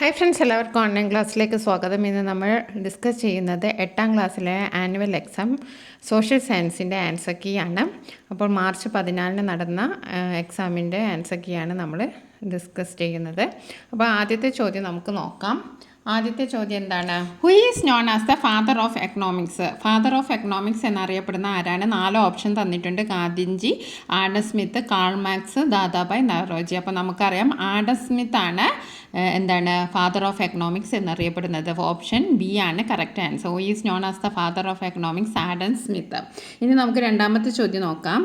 Hi friends, എല്ലാവർക്കും online ക്ലാസ്സിലേക്ക് സ്വാഗതം. ഇന്ന് നമ്മൾ ഡിസ്കസ് ചെയ്യുന്നത് 8ാം ക്ലാസ്സിലെ ആനുവൽ എക്സാം സോഷ്യൽ സയൻസിൻ്റെ ആൻസർ കീ ആണ്. അപ്പോൾ മാർച്ച് 14 നടന്ന എക്സാമിൻ്റെ ആൻസർ കീ ആണ് നമ്മൾ ഡിസ്കസ് ചെയ്യുന്നത്. അപ്പോൾ ആദ്യത്തെ ചോദ്യം നമുക്ക് നോക്കാം. ആദ്യത്തെ ചോദ്യം എന്താണ്? Who is known as the father of economics? Father of economics എന്നറിയപ്പെടുന്ന ആരാണ്? 4 ഓപ്ഷൻ തന്നിട്ടുണ്ട്. Gandhiji, Adam Smith, Karl Marx, Dadabhai Naoroji. അപ്പോൾ നമുക്കറിയാം ആഡം സ്മിത്ത് ആണ് എന്താണ് ഫാദർ ഓഫ് എക്കണോമിക്സ് എന്നറിയപ്പെടുന്നത്. ഓപ്ഷൻ ബി ആണ് correct answer. Who is known as the father of economics? Adam Smith. ഇനി നമുക്ക് രണ്ടാമത്തെ ചോദ്യം നോക്കാം.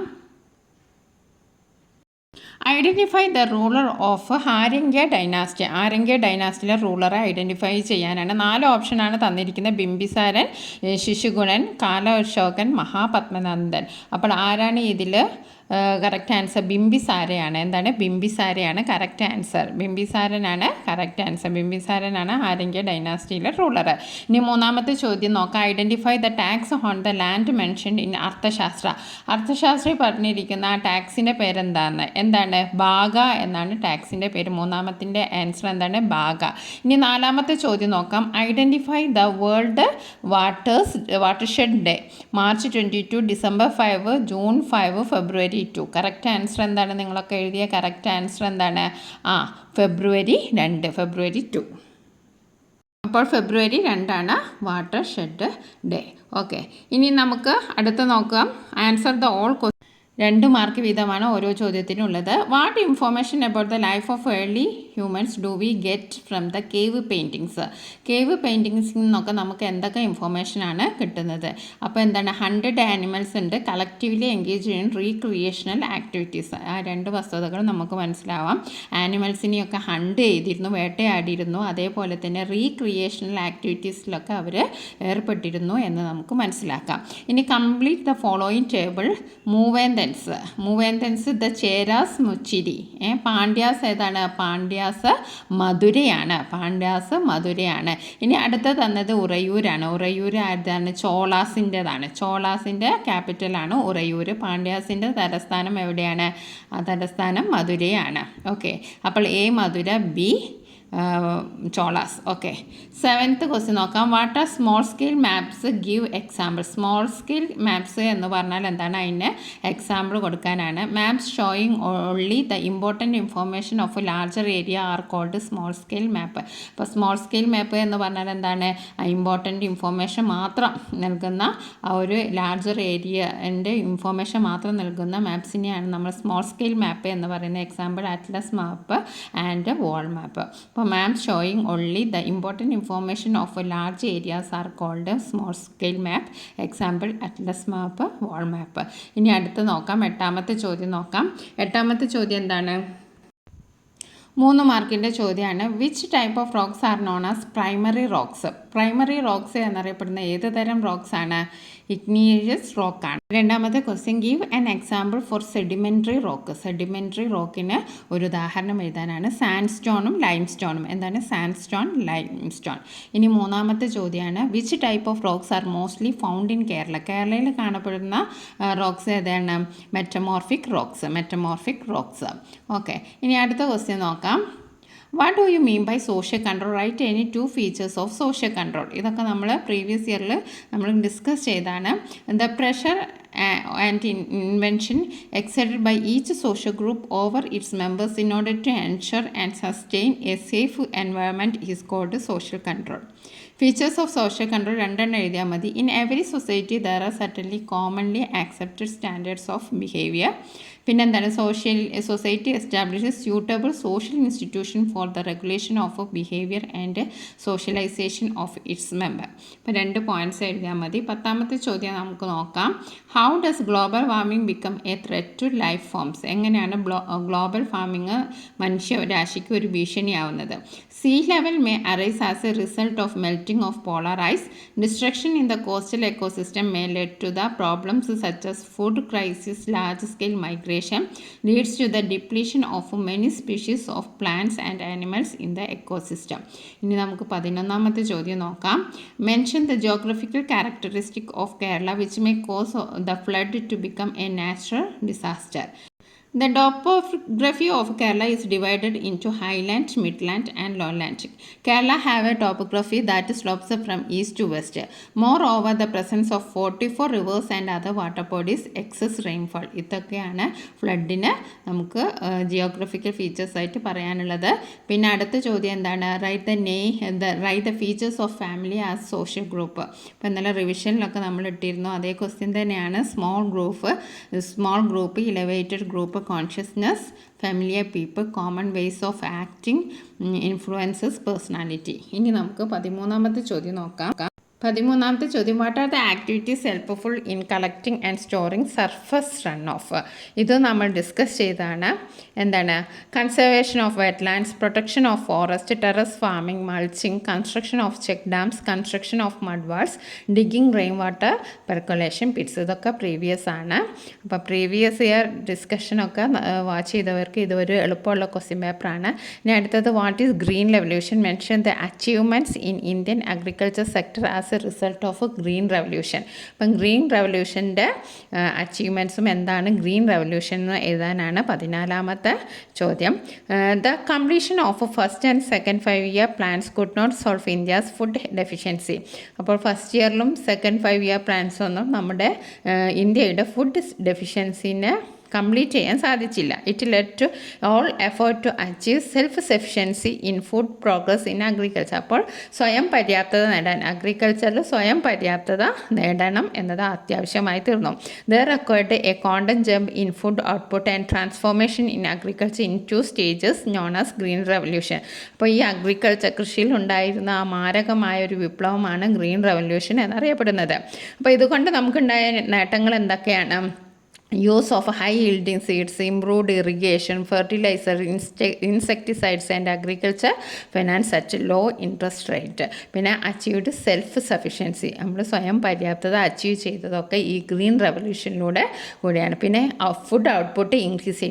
Identify the ruler of Haryanka dynasty. Haryanka ഡൈനാസ്റ്റിയിലെ റൂളറെ ഐഡൻറ്റിഫൈ ചെയ്യാനാണ് 4 ഓപ്ഷനാണ് തന്നിരിക്കുന്നത്. ബിംബിസാരൻ, ശിശുഗുണൻ, കാലഅശോകൻ, മഹാപത്മനന്ദൻ. അപ്പോൾ ആരാണ് ഇതിൽ കറക്റ്റ് ആൻസർ? ബിംബിസാരയാണ്. എന്താണ്? ബിംബിസാരയാണ് കറക്റ്റ് ആൻസർ. ബിംബിസാരനാണ് കറക്റ്റ് ആൻസർ. ബിംബിസാരനാണ് ഹാരംഗ്യ ഡൈനാസ്റ്റിയിലെ റൂളർ. ഇനി മൂന്നാമത്തെ ചോദ്യം നോക്കാം. Identify the tax on the land mentioned in Arthashastra. അർത്ഥശാസ്ത്രി പറഞ്ഞിരിക്കുന്ന ആ ടാക്സിൻ്റെ പേരെന്താണ്? എന്താണ്? ബാഗ എന്നാണ് ടാക്സിൻ്റെ പേര്. മൂന്നാമത്തിൻ്റെ ആൻസർ എന്താണ്? ബാഗ. ഇനി നാലാമത്തെ ചോദ്യം നോക്കാം. Identify the world watershed day. March 22, December 5, June 5, February 2. Correct answer എന്താണ്? നിങ്ങളൊക്കെ എഴുതിയ കറക്റ്റ് ആൻസർ എന്താണ്? ഫെബ്രുവരി 2, ഫെബ്രുവരി 2. അപ്പോൾ ഫെബ്രുവരി 2 വാട്ടർ ഷെഡ് ഡേ. ഓക്കെ, ഇനി നമുക്ക് അടുത്ത് നോക്കാം. ആൻസർ ദ ഓൾ 2 മാർക്ക് വീതമാണ് ഓരോ ചോദ്യത്തിനുള്ളത്. What information about the life of early humans do we get from the cave paintings? Cave പെയിൻറ്റിങ്സിൽ നിന്നൊക്കെ നമുക്ക് എന്തൊക്കെ ഇൻഫോർമേഷനാണ് കിട്ടുന്നത്? അപ്പോൾ എന്താണ്? 100 ആനിമൽസ് ഉണ്ട്, collectively engage in recreational activities. ആ 2 വസ്തുതകൾ നമുക്ക് മനസ്സിലാവാം. ആനിമൽസിനെയൊക്കെ ഹണ്ട് ചെയ്തിരുന്നു, വേട്ടയാടിയിരുന്നു. അതേപോലെ തന്നെ റീക്രിയേഷണൽ ആക്ടിവിറ്റീസിലൊക്കെ അവർ ഏർപ്പെട്ടിരുന്നു എന്ന് നമുക്ക് മനസ്സിലാക്കാം. ഇനി കംപ്ലീറ്റ് ദ ഫോളോയിങ് ടേബിൾ. മൂവേന്തൻസ് ദ ചേരാസ് മുച്ചിരി. പാണ്ഡ്യാസ് ഏതാണ്? പാണ്ഡ്യാസ് മധുരയാണ്. ഇനി അടുത്ത തന്നത് ഉറയൂരാണ്. ഉറയൂർ ആരുതാണ്? ചോളാസിൻ്റെതാണ്. ചോളാസിൻ്റെ ക്യാപിറ്റലാണ് ഉറയൂർ. പാണ്ഡ്യാസിൻ്റെ തലസ്ഥാനം എവിടെയാണ്? തലസ്ഥാനം മധുരയാണ്. ഓക്കെ, അപ്പോൾ A Madurai, B Cholas. Okay, 7th question നോക്കാം. What are small scale maps? Give example. Small scale maps എന്ന് പറഞ്ഞാൽ എന്താണ്? അതിന് എക്സാമ്പിൾ കൊടുക്കാനാണ്. Maps showing only the important information of larger area are called small scale map. അപ്പോൾ small scale map എന്ന് പറഞ്ഞാൽ എന്താണ്? ഇമ്പോർട്ടൻറ്റ് ഇൻഫോർമേഷൻ മാത്രം നൽകുന്ന ആ ഒരു ലാർജർ ഏരിയൻ്റെ ഇൻഫോർമേഷൻ മാത്രം നൽകുന്ന മാപ്സിനെയാണ് നമ്മൾ സ്മോൾ സ്കെയിൽ മാപ്പ് എന്ന് പറയുന്നത്. Example atlas map and wall map. അപ്പോൾ maps showing only the important information of large areas are called small scale map. Example atlas map, wall map. ഇനി അടുത്ത് നോക്കാം. 8ാമത്തെ ചോദ്യം നോക്കാം. 8ാമത്തെ ചോദ്യം എന്താണ്? 3 മാർക്കിൻ്റെ ചോദ്യമാണ്. Which type of rocks are known as primary rocks? Primary rocks എന്നറിയപ്പെടുന്ന ഏത് തരം റോക്സ് ആണ്? ഇഗ്നിയസ് റോക്കാണ്. 2ാമത്തെ question. Give an example for sedimentary rock. Sedimentary റോക്കിന് ഒരു ഉദാഹരണം എഴുതാനാണ്. സാൻഡ്സ്റ്റോണും ലൈംസ്റ്റോണും. എന്താണ്? Sandstone, limestone. ഇനി 3ാമത്തെ ചോദ്യമാണ്. Which type of rocks are mostly found in Kerala? കേരളയിൽ കാണപ്പെടുന്ന റോക്സ് ഏതാണ്? Metamorphic rocks. ഓക്കെ, ഇനി അടുത്ത ക്വസ്റ്റ്യൻ നോക്കാം. What do you mean by social control? Right any 2 features of social control. ഇതൊക്കെ നമ്മൾ പ്രീവിയസ് ഇയറിൽ നമ്മൾ ഡിസ്കസ് ചെയ്താണ്. The pressure and invention exerted by each social group over its members in order to ensure and sustain a safe environment is called social control. Features of social control 2 എഴുതിയാൽ മതി. In every society there are certainly commonly accepted standards of behaviour. പിന്നെന്താണ്? Society establishes suitable social institution for the regulation of behaviour and socialisation of its member. ഇപ്പോൾ 2 points എഴുതിയാൽ മതി. 10ാമത്തെ ചോദ്യം നമുക്ക് നോക്കാം. How does global warming become a threat to life forms? എങ്ങനെയാണ് global warming മനുഷ്യരാശിക്ക് ഒരു ഭീഷണിയാവുന്നത്? Sea level may arise as a result of melting of polar ice. Destruction in the coastal ecosystem may lead to the problems such as food crisis, large scale migration leads to the depletion of many species of plants and animals in the ecosystem. ഇനി നമുക്ക് 11ാമത്തെ ചോദ്യം നോക്കാം. Mention the geographical characteristic of Kerala which may cause the flood to become a natural disaster. The topography of Kerala is divided into highland, midland and lowland. Kerala have a topography that slopes from east to west. Moreover, the presence of 44 rivers and other water bodies excess rainfall. ഇതൊക്കെയാണ് ഫ്ലഡിന് നമുക്ക് geographical features ആയിട്ട് പറയാനുള്ളത്. പിന്നെ അടുത്ത ചോദ്യം എന്താണ്? Write the features of family as social group. ഇപ്പോൾ ഇന്നലെ റിവിഷനിലൊക്കെ നമ്മൾ ഇട്ടിരുന്നു, അതേ ക്വസ്റ്റ്യൻ തന്നെയാണ്. Small group, elevated group, consciousness, familiar people, common ways of acting, influences personality. ഇനി നമുക്ക് 13ാമത്തെ ചോദ്യം നോക്കാം. 13ാമത്തെ ചോദ്യം, what are the activities helpful in collecting and storing surface run off? ഇത് നമ്മൾ ഡിസ്കസ് ചെയ്താണ്. എന്താണ്? Conservation of wetlands, protection of forest, terrace farming, mulching, construction of check dams, construction of mud walls, digging rain water percolation pits. ഇതൊക്കെ previous ആണ്. അപ്പോൾ previous year ഡിസ്കഷനൊക്കെ watch ചെയ്തവർക്ക് ഇതൊരു എളുപ്പമുള്ള ക്വസ്റ്റ്യൻ പേപ്പറാണ്. ഇനി അടുത്തത്, what is green revolution? Mention the achievements in Indian agriculture sector as a result of green revolution. അപ്പം ഗ്രീൻ റെവല്യൂഷൻ്റെ അച്ചീവ്മെൻറ്റ്സും എന്താണ് ഗ്രീൻ റെവല്യൂഷൻ എന്ന് എഴുതാനാണ് 14ാമത്തെ ചോദ്യം. The completion of first and second 5-year plans could not solve India's food deficiency. അപ്പോൾ first ഇയറിലും സെക്കൻഡ് 5-year പ്ലാൻസൊന്നും നമ്മുടെ ഇന്ത്യയുടെ ഫുഡ് ഡെഫിഷ്യൻസിനെ കംപ്ലീറ്റ് ചെയ്യാൻ സാധിച്ചില്ല. It led to all effort to achieve self sufficiency in food progress in agriculture. അപ്പോൾ സ്വയം പര്യാപ്തത നേടാൻ, അഗ്രികൾച്ചറിൽ സ്വയം പര്യാപ്തത നേടണം എന്നത് അത്യാവശ്യമായി തീർന്നു. There required A quantum jump in food output and transformation in agriculture in 2 stages known as green revolution. അപ്പോൾ ഈ അഗ്രികൾച്ചർ കൃഷിയിൽ ഉണ്ടായിരുന്ന ആ മാരകമായ ഒരു വിപ്ലവമാണ് ഗ്രീൻ റെവല്യൂഷൻ എന്നറിയപ്പെടുന്നത്. അപ്പോൾ ഇതുകൊണ്ട് നമുക്കുണ്ടായ നേട്ടങ്ങൾ എന്തൊക്കെയാണ്? use of high yielding seeds, improved irrigation, fertilizer, insecticides and agriculture finance at low interest rate. പിന്നെ അച്ചീവ്ഡ് സെൽഫ് സഫിഷ്യൻസി, നമ്മൾ സ്വയം പര്യാപ്തത അച്ചീവ് ചെയ്തതൊക്കെ ഈ ഗ്രീൻ റെവല്യൂഷനിലൂടെ കൂടിയാണ്. പിന്നെ ഫുഡ് ഔട്ട്പുട്ട് ഇൻക്രീസ്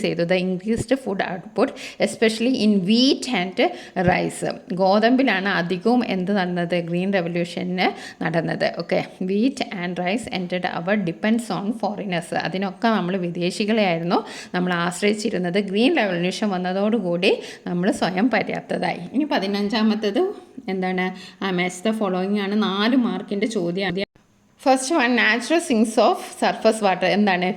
ചെയ്തു. The increased food output especially in wheat and rice. ഗോതമ്പിലാണ് അധികവും എന്ത് നടന്നത്? ഗ്രീൻ റെവല്യൂഷന് നടന്നത്. Okay, wheat and rice ended our depends on foreigners. അതിനൊക്കെ നമ്മൾ വിദേശികളെയായിരുന്നു നമ്മൾ ആശ്രയിച്ചിരുന്നത്. ഗ്രീൻ റെവല്യൂഷൻ വന്നതോടുകൂടി നമ്മൾ സ്വയം പര്യാപ്തരായി. ഇനി 15ാമത്തേത് എന്താണ്? മാച്ച് ദ ഫോളോയിങ് ആണ്. 4 മാർക്കിൻ്റെ ചോദ്യം. First one, natural sinks of surface water. എന്താണ്?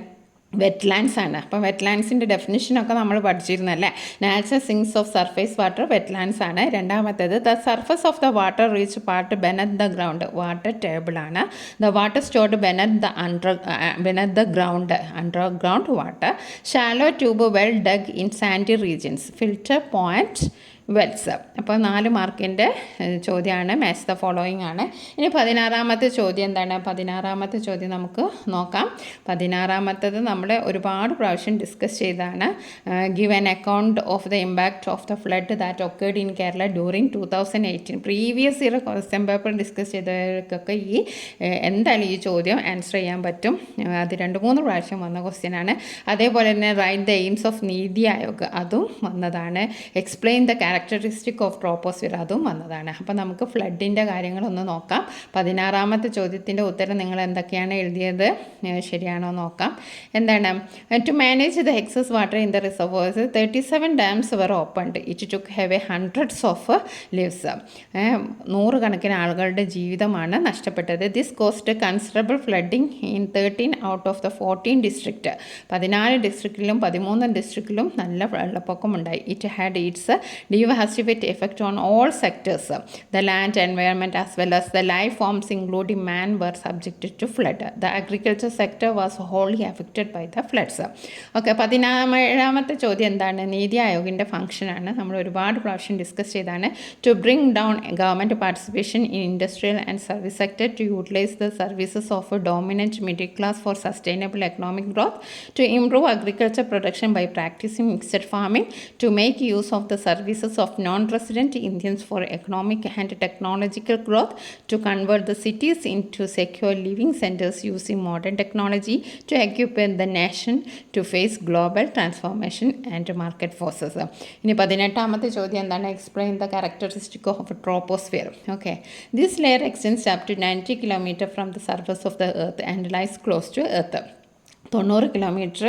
വെറ്റ്ലാൻഡ്സ് ആണ്. അപ്പോൾ വെറ്റ്ലാൻഡ്സിൻ്റെ ഡെഫിനിഷനൊക്കെ നമ്മൾ പഠിച്ചിരുന്നല്ലേ. Natural sinks of surface water wetlands ആണ്. രണ്ടാമത്തേത്, the surface of the water reach part beneath the ground. Water table ആണ്. The water stored beneath the underground water. Shallow tube well dug in sandy regions. Filter point wells. അപ്പോൾ 4 മാർക്കിൻ്റെ ചോദ്യമാണ്. Match the following ആണ്. ഇനി 16ാമത്തെ ചോദ്യം എന്താണ്? 16ാമത്തെ ചോദ്യം നമുക്ക് നോക്കാം. 16ാമത്തേത് നമ്മൾ ഒരുപാട് പ്രാവശ്യം ഡിസ്കസ് ചെയ്താണ്. Give an account of the impact of the flood that occurred in Kerala during 2018. Previous year question paper discuss ചെയ്തവർക്കൊക്കെ എന്തായാലും ഈ ചോദ്യം ആൻസർ ചെയ്യാൻ പറ്റും. അത് 2-3 പ്രാവശ്യം വന്ന ക്വസ്റ്റ്യനാണ്. അതേപോലെ തന്നെ write the aims of NITI Aayog, അതും വന്നതാണ്. Explain the characteristic of troposphere, അതും വന്നതാണ്. അപ്പോൾ നമുക്ക് ഫ്ലഡിൻ്റെ കാര്യങ്ങളൊന്ന് നോക്കാം. 16ാമത്തെ ചോദ്യത്തിൻ്റെ ഉത്തരം നിങ്ങൾ എന്തൊക്കെയാണ് എഴുതിയത് ശരിയാണോ നോക്കാം. എന്താണ്? To manage the excess water in the reservoirs 37 dams were opened. It took have hundreds of lives. 100 കണക്കിന് ആളുകളുടെ ജീവിതമാണ് നഷ്ടപ്പെട്ടത്. This cost considerable flooding in 13 out of the 14 district. 14 ഡിസ്ട്രിക്റ്റിലും 13 ഡിസ്ട്രിക്റ്റിലും നല്ല വെള്ളപ്പൊക്കമുണ്ടായി. It had its devastating effect on all sectors. The land, environment as well as the life forms including man were subjected to flood. The agriculture sector was wholly affected by the floods. Okay, 17ാമത്തെ ചോദ്യം എന്താണ്? നീതി ആയോഗിൻ്റെ ഫംഗ്ഷനാണ്. നമ്മൾ ഒരുപാട് പ്രാവശ്യം discuss ചെയ്താണ്. To bring down government participation in industrial and service sector, to utilise the services of dominant middle class for sustainable economic growth, to improve agriculture production by practising mixed farming, to make use of the services of non-resident Indians for economic and technological growth, to convert the cities into secure living centers using modern technology, to equip the nation to face global transformation and market forces. ഇനി 18ാമത്തെ ചോദ്യം എന്താണ്? Explain the characteristic of troposphere. Okay, this layer extends up to 90 km from the surface of the earth and lies close to earth. 90 kilometre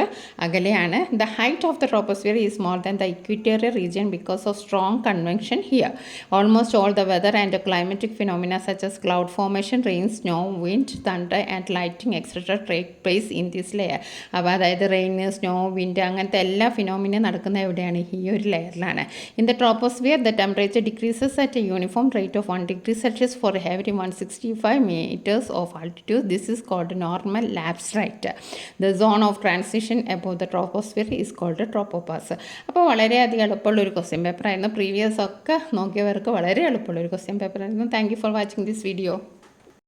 അകലെയാണ്. The height of the troposphere is more than the equatorial region because of strong convention here. Almost all the weather and climatic phenomena such as cloud formation, rain, snow, wind, thunder and lighting etcetera take place in this layer. അപ്പോൾ അതായത് rain, snow, wind അങ്ങനത്തെ എല്ലാ phenomena നടക്കുന്ന എവിടെയാണ്? ഈ ഒരു ലെയറിലാണ്. In the troposphere the temperature decreases at a uniform rate of 1 degree Celsius for every 165 meters of altitude. This is called normal lapse rate. The zone of transition above the troposphere is called tropopause. അപ്പോൾ വളരെയധികം എളുപ്പമുള്ളൊരു question പേപ്പറായിരുന്നു. Previous ഒക്കെ നോക്കിയവർക്ക് വളരെ എളുപ്പമുള്ളൊരു question പേപ്പറായിരുന്നു. Thank you for watching this video.